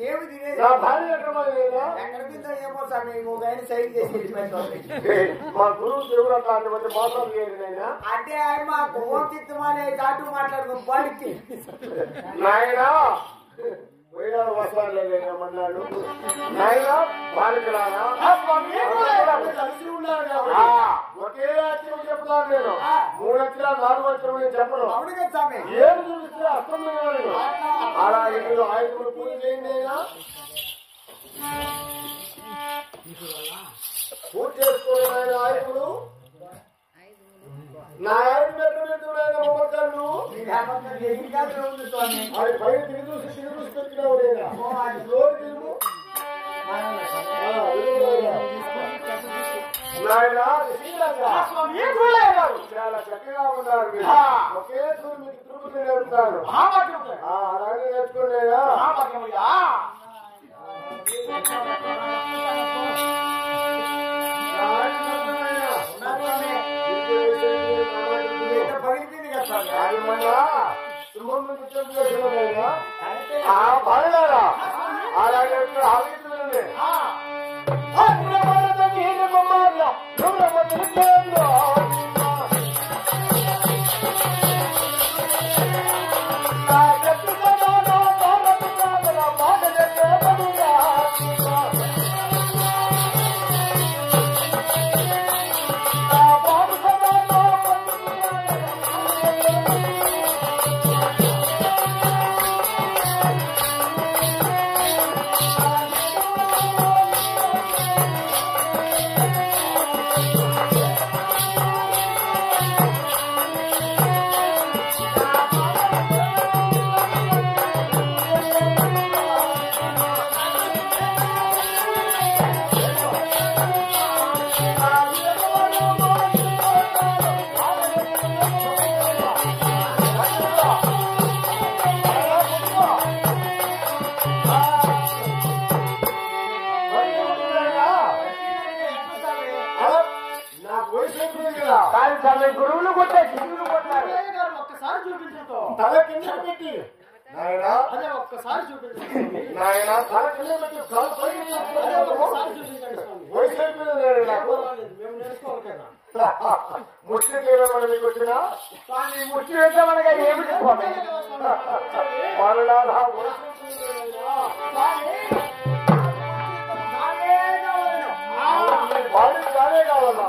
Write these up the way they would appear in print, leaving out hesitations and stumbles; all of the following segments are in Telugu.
ఏమి తినేది నా భార్య ఎక్కడ తిందో ఏమో స్వామి ఒక ఆయన సైడ్ చేసి మా గురువు దేవుడు అట్లాంటి మోసం చేయదు నైనా అంటే ఆయన మా ఓపిత్తమాలే చాటు మాట్లాడుకుని బాడికి నాయనా పోయినాడు వస్తాను లేదన్నాడు నాయన బాలికలానా కలిసి ఉన్నాడు ఒకే అక్షరం చెప్తాను నేను 3 అక్షరాలు 4 అక్షరం నేను చెప్పను అవును కదా స్వామి ఏం చూపిస్తే అర్థం లేదు అలా ఇందులో ఆయుధులు పూజ చేయండి అయినా పూజ చేసుకోండి ఆయన ఆయుధులు నా ఆయుధం ఎక్కడ పెడుతున్నాయన మొమ్మకాళ్ళు అది పైన తిరిగి చూసి పెట్టినావు చాలా చక్కగా ఉన్నారు ఒకే చూరు మీకు తిరుపతి నేర్పుతాను అలాగే నేర్చుకున్నాయా బాగా అలాగే గురువులు కొట్టారు శివులు కొట్టారు ఒక్కసారి చూపించు తల కింద పెట్టి నాయన ఒక్కసారి చూపించండి నాయన తల కింద పెట్టి ముష్టి తీరమని మీకు వచ్చిన ముష్టి వేద్దామనగా ఏమి చెప్పాలి వాళ్ళు కాదే కావాలా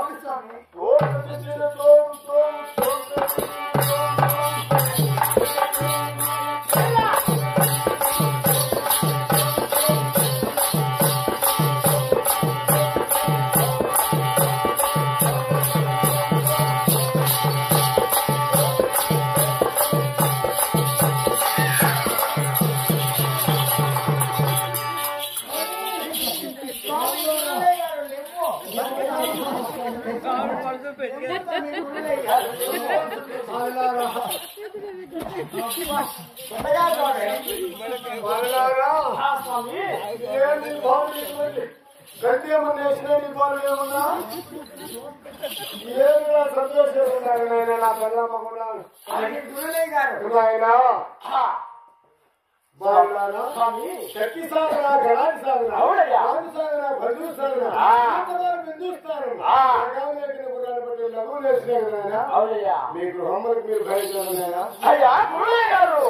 గట్టి ఏమన్నా వేసినా నీ బాలు ఏమన్నా ఏమైనా సంతోషిస్తున్నారు నాయన నా పెళ్ళమ్మ కూడా ఆయన శక్తి సాగరా గణాది సాగరా ఆది సాగరా భజు సాగరా బిందుస్తారు గుర్రాలు పట్టి లఘు వేసినాయి కదా మీ గృహమ్మకి మీరు బయలుదేరారా అయ్యా గురువే గారు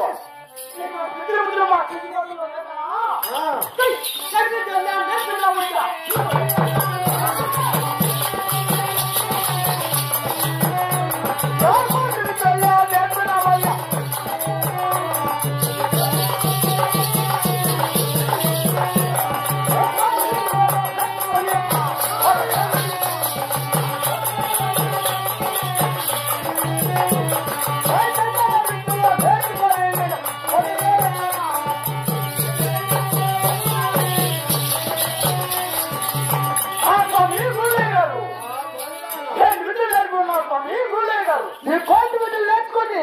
నీ కోటి విధులు నేర్చుకొని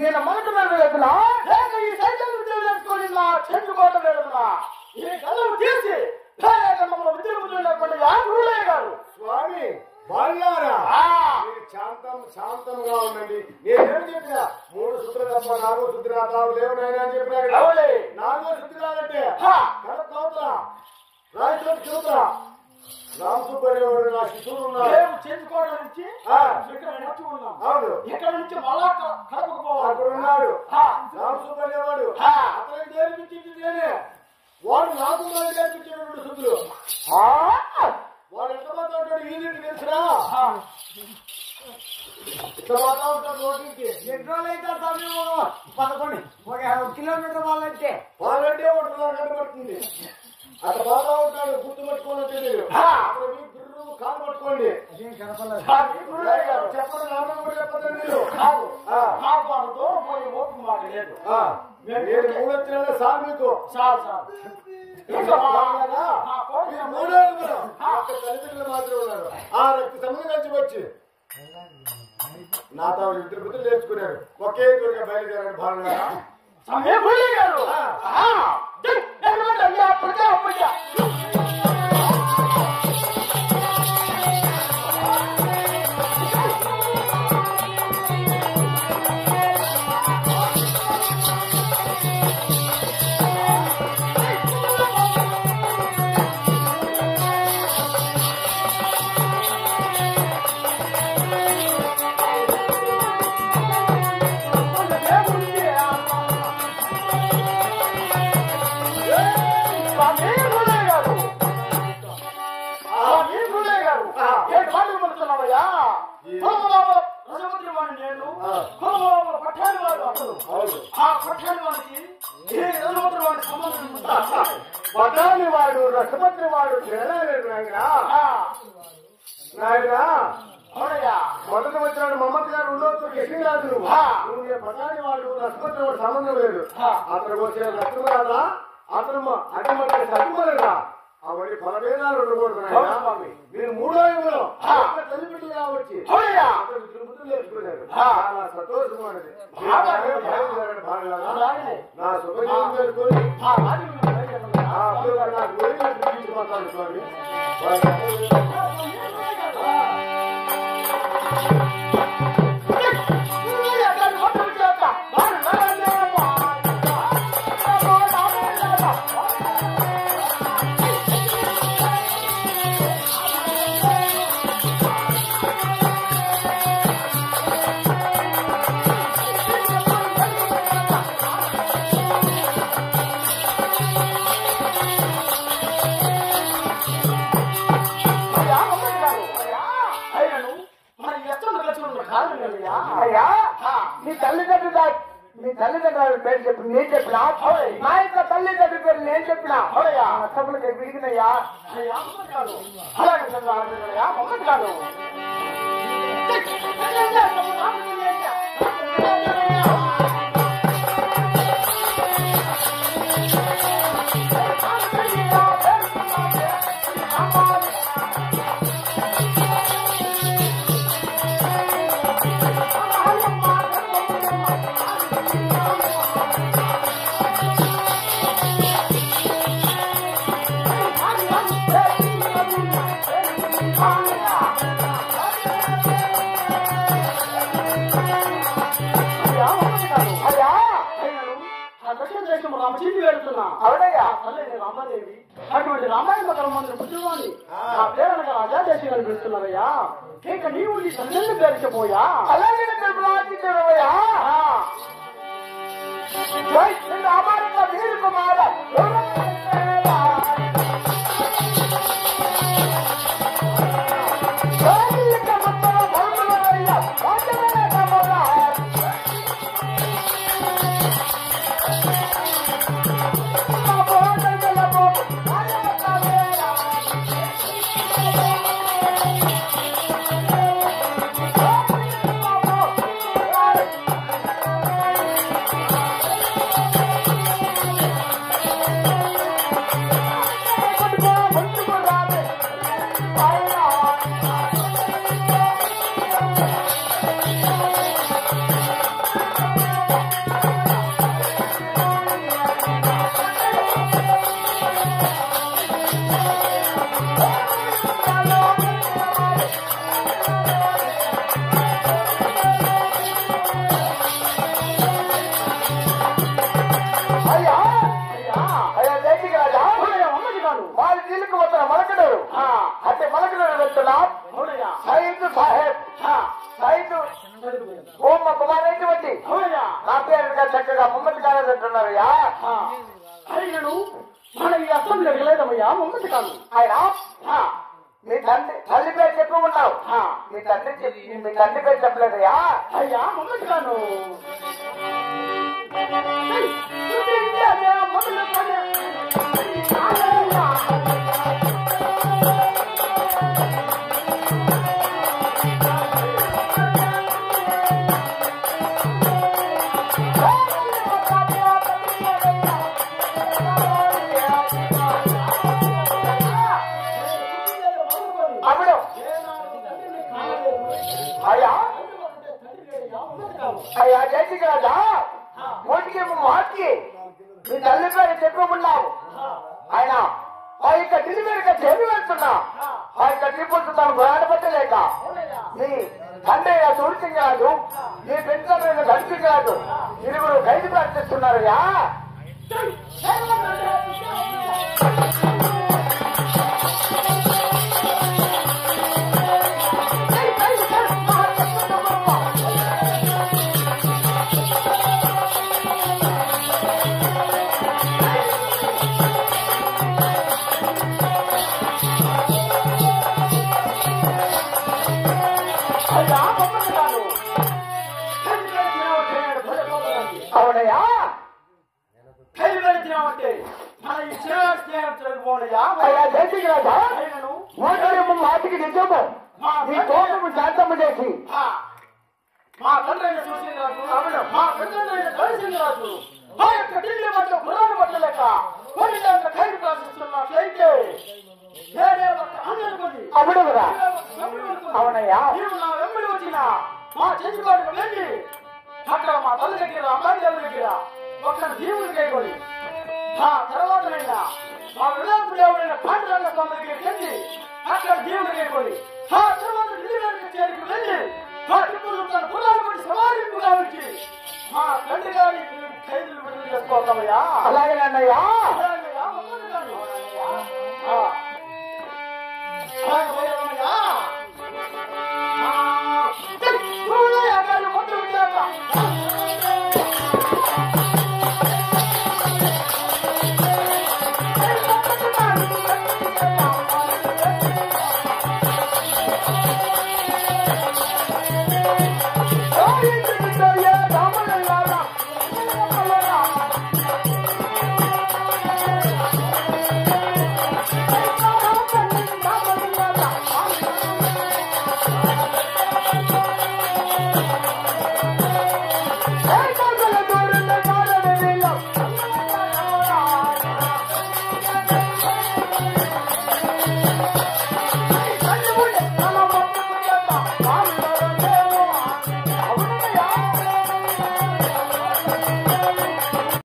నేను మొదటి వెళ్తున్నా ఈ సైతం విధులు నేర్చుకొని నా చెండు కోట వెళ్తున్నా ఈ కథలు తీసి విద్యులు లేకుండా గురులయ్య గారు స్వామి బాల్యారా శాంతంగా ఉండండి నేనేం చెప్పినా 3 శుద్ర తప్ప 4 శుద్ర తావు లేవునైనా అని చెప్పినా 4 శుద్రాలంటే కథ రాజు చూపురా రామసుబ్బయ్యవాడు నా శిశువులు ఉన్నారు చేసుకోవడం నుంచి ఇక్కడ వచ్చి ఉన్నాం. అవును ఇక్కడ నుంచి మళ్ళా కడపకు పోవాలి. అక్కడ ఉన్నాడు రామసుబ్బయ్యవాడు అతనికి నేర్పించింది నేనే వాడు నాకు నేర్పించినటువంటి శుద్ధులు వాడు ఎంత మాత్రం ఉంటాడు ఈ నీటి తెలుసురా ఇట్లా మాత్రం ఉంటాడు రోడ్డుకి ఎన్ని రోజులైతే సమయం 11 1 కిలోమీటర్ వాళ్ళంటే వాళ్ళంటే 1 గంట పడుతుంది అట్లా బాగా ఉంటాడు గుర్తు పట్టుకోవాలంటే మీరు గుర్రు కాలు పట్టుకోండి చెప్పండి నాన్న కూడా చెప్పండి మీరు మాట లేదు. నేను మూడు వచ్చిన సార్ మీకు చాలు చాలు. మీరు మూడో తల్లిదండ్రులు మాత్రం ఉన్నారు ఆ రక్త సంబంధం కలిసి వచ్చి నా తాను ఇద్దరు బుద్ధులు నేర్చుకున్నారు ఒకే దూరంగా బయలుదేరాడు భాగంగా పటాని వాడు రసపత్రి వాడు నాయనా మొదటి వచ్చినాడు మమ్మతి గారు ఉండొచ్చు కృష్ణ రాజు నువ్వు పటాని వాడు రసపత్రి వాడు సంబంధం లేదు అతను వచ్చిన రక్తం రాదా అతను అడ్డమట్టి సత్తుమలేదా అవన్నీ ఫలభేదాలు ఉండకూడదు మీరు మూడో యుగంలో తల్లిబిడ్డలు కావచ్చు అతను తిరుపతి నేర్చుకున్నారు చాలా సంతోషమైనది నా శుభజీవం చేసుకొని నాకు గురించి మాట్లాడుకోండి మీ తల్లిదండ్రుల పేరు చెప్పి నేను చెప్పినా నా యొక్క తల్లిదండ్రుల పేరు నేను చెప్పినా అసలు విడిగినయ్యా అలాగే మమ్మల్ని కాదు రామచంద్రుడు వెళ్తున్నా అవునయ్యా రామాదేవి అటువంటి రామాయణ కర్మంలో పుట్టినవాణి నా పేరు రాజాదేశి గారు పిలుస్తున్నారయ్యా ఇక నీవు నీ తండ్రిని పేర్చిపోయా అలాగే రాజయ్యా వీరు కుమార ఢిల్లీకి వస్తున్న మలకడు అంటే మలకడు వెళ్తున్నా సైద్ సాహెబ్ సైద్ ఓమ్మ కుమారైనటువంటి నా పేరుగా చక్కగా ముమ్మతి కాలేదంటున్నారయ్యా. అడిగాను మన ఈ అసెంబ్లీ లేదమ్మయ్యా ముమ్మతి కాదు. ఆయన మీ తల్లి పేరు చెప్పి ఉన్నావు, మీ తండ్రి పేరు చెప్పలేదయ్యా. అయ్యా ముమ్మతి కాను. అయ్యా జైకి రాజా ఓటికి మార్చి మీ తల్లి పేరు చెప్పి ఉన్నావు. ఆయన ఆ యొక్క ఢిల్లీ మీదుగా చెవి వెళ్తున్నా ఆ యొక్క టీపుల్స్ తాను గొడవపట్టలేక మీ తండ్రి సూర్యసింగరాజు మీ పెంచిన ధనసింగరాజు ఇరువురు ఖైదు ప్రకటిస్తున్నారయ్యా. అవునయ్యా అంటే మన ఈ స్నేహితులయ్యా అయ్యా జైకి రాజా ఓటరేమో మాటికి నిజము మీ కోపము శాంతము చేసి మా తండ్రి చూసింది మా పెద్ద కలిసింది మా యొక్క ఢిల్లీ మధ్య పురాణ పట్టలేక ఖైదు ప్రార్థిస్తున్నట్లయితే అవును కదా. అవునయ్యా నా వెంబడి వచ్చిన మా చేతివాడికి వెళ్ళి అక్కడ మా తల్లి దగ్గర అమ్మాయి దేవుడి దగ్గర ఒక దేవుడికి అయిపోయి ఆ తర్వాతనైనా మా విలాపు దేవుడైన పాండురంగ స్వామి దగ్గరికి వెళ్ళి అక్కడ దేవుడికి అయిపోయి ఆ తర్వాత ఢిల్లీ చేరికి వెళ్ళి మా టిప్పులు తన పురాణం పట్టి సవారింపుగా వచ్చి మా తండ్రి గారి ఖైదులు విడుదల చేసుకోతామయ్యా. అలాగే అన్నయ్యా. మొత్తం